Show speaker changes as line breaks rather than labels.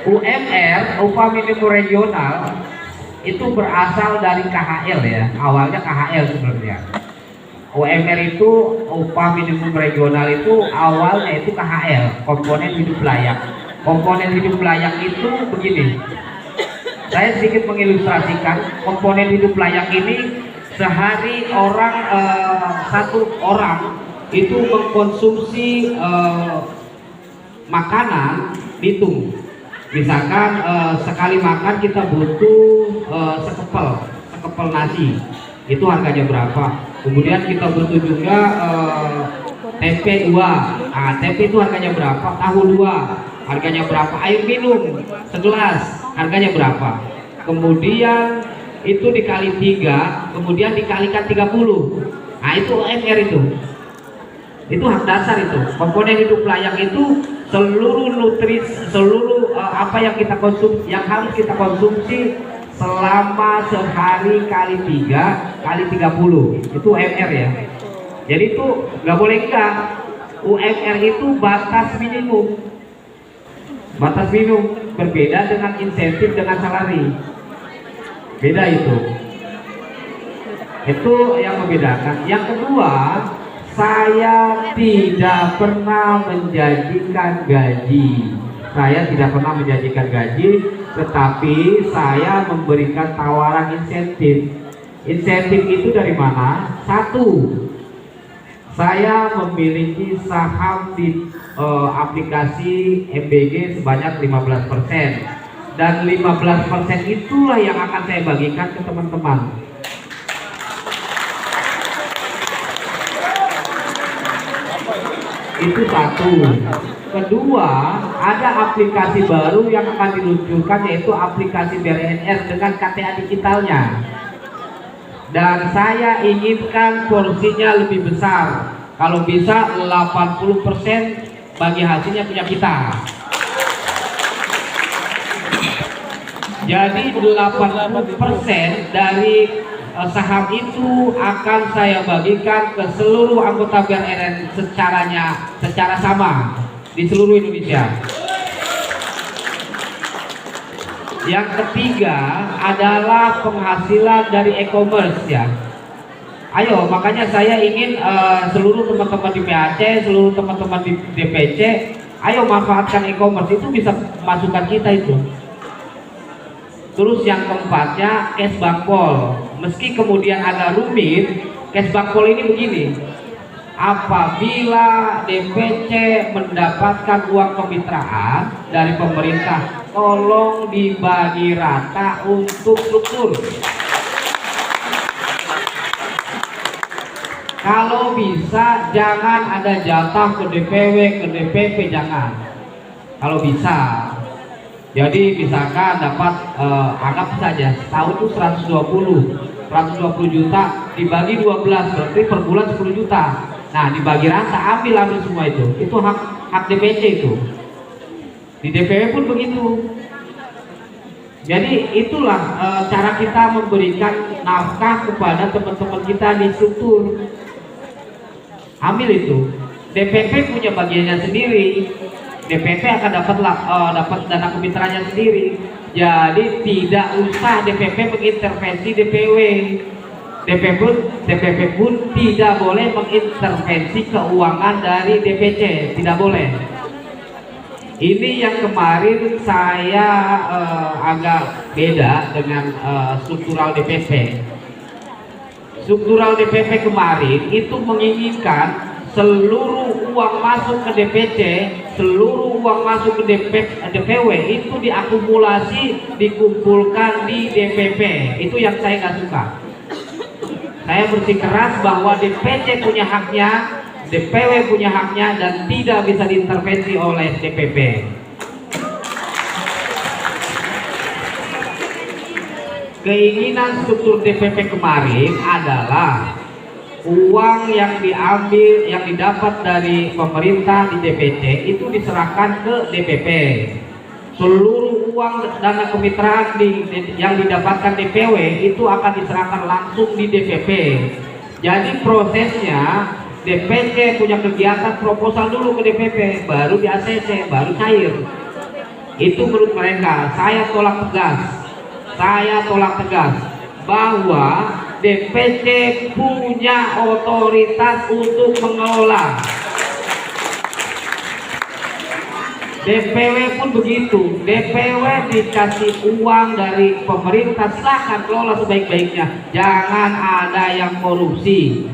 UMR, upah minimum regional, itu berasal dari KHL ya. Awalnya KHL sebenarnya. UMR itu upah minimum regional itu awalnya itu KHL, komponen hidup layak. Komponen hidup layak itu begini. Saya sedikit mengilustrasikan komponen hidup layak ini. Sehari orang satu orang itu mengkonsumsi makanan dihitung. Misalkan sekali makan kita butuh sekepel nasi, itu harganya berapa. Kemudian kita butuh juga tempe 2, nah, tempe itu harganya berapa. Tahu 2 harganya berapa. Air minum segelas harganya berapa. Kemudian itu dikali 3, kemudian dikalikan 30. Nah itu UMR itu hak dasar. Itu komponen hidup layak itu seluruh seluruh apa yang kita konsumsi, yang harus kita konsumsi selama sehari kali 3 kali 30, itu UMR ya. Jadi itu nggak boleh enggak. UMR itu batas minimum. Batas minimum berbeda dengan insentif dengan salari. Beda itu. Itu yang membedakan. Yang kedua, saya tidak pernah menjanjikan gaji. Saya tidak pernah menjanjikan gaji, tetapi saya memberikan tawaran insentif. Insentif itu dari mana? Satu, saya memiliki saham di aplikasi MBG sebanyak 15%. Dan 15% itulah yang akan saya bagikan ke teman-teman. Itu satu. Kedua, ada aplikasi baru yang akan diluncurkan, yaitu aplikasi BRNR dengan KTA digitalnya. Dan saya inginkan porsinya lebih besar. Kalau bisa 80% bagi hasilnya punya kita. Jadi 80% dari saham itu akan saya bagikan ke seluruh anggota BRN secara sama di seluruh Indonesia. Yang ketiga adalah penghasilan dari e-commerce ya. Ayo, makanya saya ingin seluruh teman-teman di PAC, seluruh teman-teman di DPC, ayo manfaatkan e-commerce, itu bisa masukkan kita itu. Terus yang keempatnya cash bankpol. Meski kemudian agak rumit, cash bankpol ini begini. Apabila DPC mendapatkan uang kemitraan dari pemerintah, tolong dibagi rata untuk struktur. Kalau bisa jangan ada jatah ke DPW, ke DPP, jangan. Kalau bisa. Jadi misalkan dapat anggap saja tahun itu 120 juta dibagi 12, berarti per bulan 10 juta. Nah, dibagi rata, ambil semua itu hak DPC itu. Di DPW pun begitu. Jadi itulah cara kita memberikan nafkah kepada teman-teman kita di struktur. Ambil itu. DPP punya bagiannya sendiri. DPP akan dapat dana kemitraannya sendiri. Jadi tidak usah DPP mengintervensi DPW. DPP pun tidak boleh mengintervensi keuangan dari DPC, tidak boleh. Ini yang kemarin saya agak beda dengan struktural DPP. Struktural DPP kemarin itu menginginkan seluruh uang masuk ke DPC, seluruh uang masuk ke DPW itu diakumulasi, dikumpulkan di DPP. Itu yang saya nggak suka. Saya bersikeras bahwa DPC punya haknya, DPW punya haknya, dan tidak bisa diintervensi oleh DPP. Keinginan struktur DPP kemarin adalah uang yang diambil, yang didapat dari pemerintah di DPC itu diserahkan ke DPP. Seluruh uang dana kemitraan yang didapatkan DPW itu akan diserahkan langsung di DPP. Jadi prosesnya DPC punya kegiatan proposal dulu ke DPP, baru di ACC, baru cair. Itu menurut mereka. Saya tolak tegas bahwa DPC punya otoritas untuk mengelola. DPW pun begitu. DPW dikasih uang dari pemerintah, silahkan kelola sebaik-baiknya. Jangan ada yang korupsi.